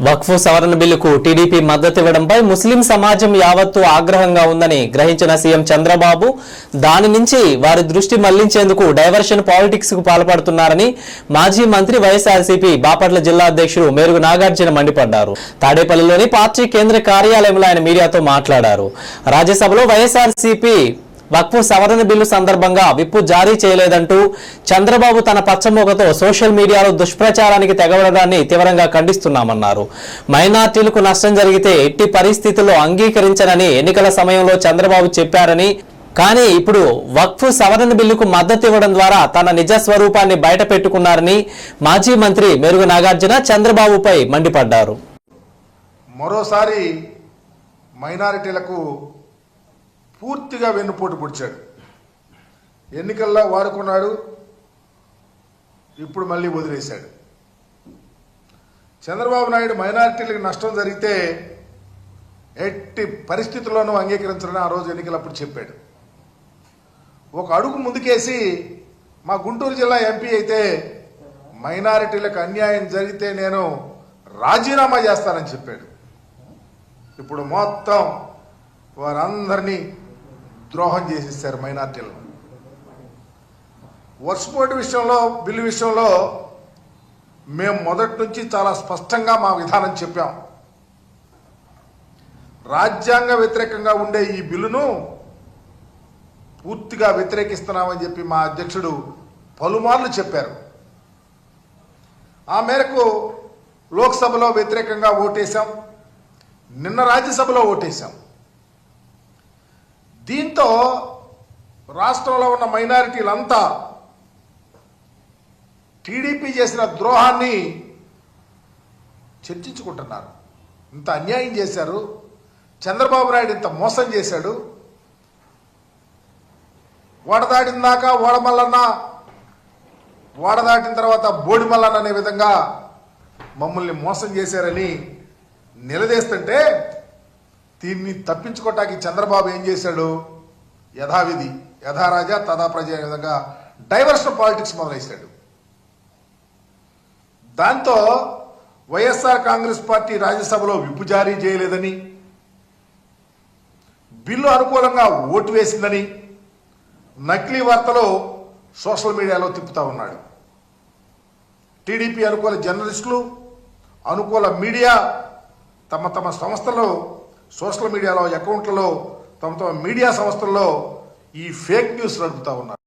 వక్ఫ్ సవరణ బిల్లుకు టీడీపీ మద్దతివ్వడంపై ముస్లిం సమాజం యావత్తు ఆగ్రహంగా ఉందని గ్రహించిన సీఎం చంద్రబాబు దాని నుంచి వారి దృష్టి మళ్లించేందుకు డైవర్షన్ పాలిటిక్స్ కు పాల్పడుతున్నారని మాజీ మంత్రి వైఎస్ఆర్సీపీ బాపట్ల జిల్లా అధ్యక్షుడు మేరుగు నాగార్జున మండిపడ్డారు. తాడేపల్లిలోని పార్టీ కేంద్ర కార్యాలయంలో ఆయన మీడియాతో మాట్లాడారు. రాజ్యసభలో వైఎస్ఆర్సీపీ వక్ఫ్ సవరణ బిల్లు సందర్భంగా విప్పు జారీ చేయలేదంటూ చంద్రబాబు తన పచ్చమోకతో సోషల్ మీడియాలో దుష్ప్రచారానికి తెగబడడాన్ని తీవ్రంగా ఖండిస్తున్నామన్నారు. మైనార్టీలకు నష్టం జరిగితే ఎట్టి పరిస్థితుల్లో అంగీకరించనని ఎన్నికల సమయంలో చంద్రబాబు చెప్పారని, కానీ ఇప్పుడు వక్ఫ్ సవరణ బిల్లుకు మద్దతు ఇవ్వడం ద్వారా తన నిజ స్వరూపాన్ని బయట పెట్టుకున్నారని మాజీ మంత్రి మేరుగు నాగార్జున చంద్రబాబుపై మండిపడ్డారు. మరోసారి మైనారిటీలకు పూర్తిగా వెన్నుపోటు పొడిచాడు. ఎన్నికల్లో వాడుకున్నాడు, ఇప్పుడు మళ్ళీ వదిలేశాడు. చంద్రబాబు నాయుడు మైనారిటీలకు నష్టం జరిగితే ఎట్టి పరిస్థితుల్లోనూ అంగీకరించాలని ఆ రోజు ఎన్నికలప్పుడు చెప్పాడు. ఒక అడుగు ముందుకేసి మా గుంటూరు జిల్లా ఎంపీ అయితే మైనారిటీలకు అన్యాయం జరిగితే నేను రాజీనామా చేస్తానని చెప్పాడు. ఇప్పుడు మొత్తం వారందరినీ ద్రోహం చేసేసారు మైనార్టీలను. వర్షపోటు విషయంలో, బిల్లు విషయంలో మేము మొదటి నుంచి చాలా స్పష్టంగా మా విధానం చెప్పాం. రాజ్యాంగ వ్యతిరేకంగా ఉండే ఈ బిల్లును పూర్తిగా వ్యతిరేకిస్తున్నామని చెప్పి మా అధ్యక్షుడు పలుమార్లు చెప్పారు. ఆ మేరకు లోక్సభలో వ్యతిరేకంగా ఓటేశాం, నిన్న రాజ్యసభలో ఓటేశాం. దీంతో రాష్ట్రంలో ఉన్న మైనారిటీలంతా టీడీపీ చేసిన ద్రోహాన్ని చర్చించుకుంటున్నారు. ఇంత అన్యాయం చేశారు, చంద్రబాబు నాయుడు ఇంత మోసం చేశాడు, వాడదాటిన దాకా ఓడమల్లన్న, వాడదాటిన తర్వాత బోడిమల్లన్న అనే విధంగా మమ్మల్ని మోసం చేశారని నిలదీస్తుంటే దీన్ని తప్పించుకోవటానికి చంద్రబాబు ఏం చేశాడు? యథావిధి యథారాజా తథా ప్రజ అనే విధంగా డైవర్షన్ పాలిటిక్స్ మొదలైశాడు. దాంతో వైఎస్ఆర్ కాంగ్రెస్ పార్టీ రాజ్యసభలో విప్పు జారీ చేయలేదని, బిల్లు అనుకూలంగా ఓటు వేసిందని నకిలీ వార్తలు సోషల్ మీడియాలో తిప్పుతా ఉన్నాడు. టీడీపీ అనుకూల జర్నలిస్టులు, అనుకూల మీడియా తమ తమ సంస్థల్లో సోషల్ మీడియాలో అకౌంట్లలో తమ తమ మీడియా సంస్థల్లో ఈ ఫేక్ న్యూస్ నడుపుతా ఉన్నారు.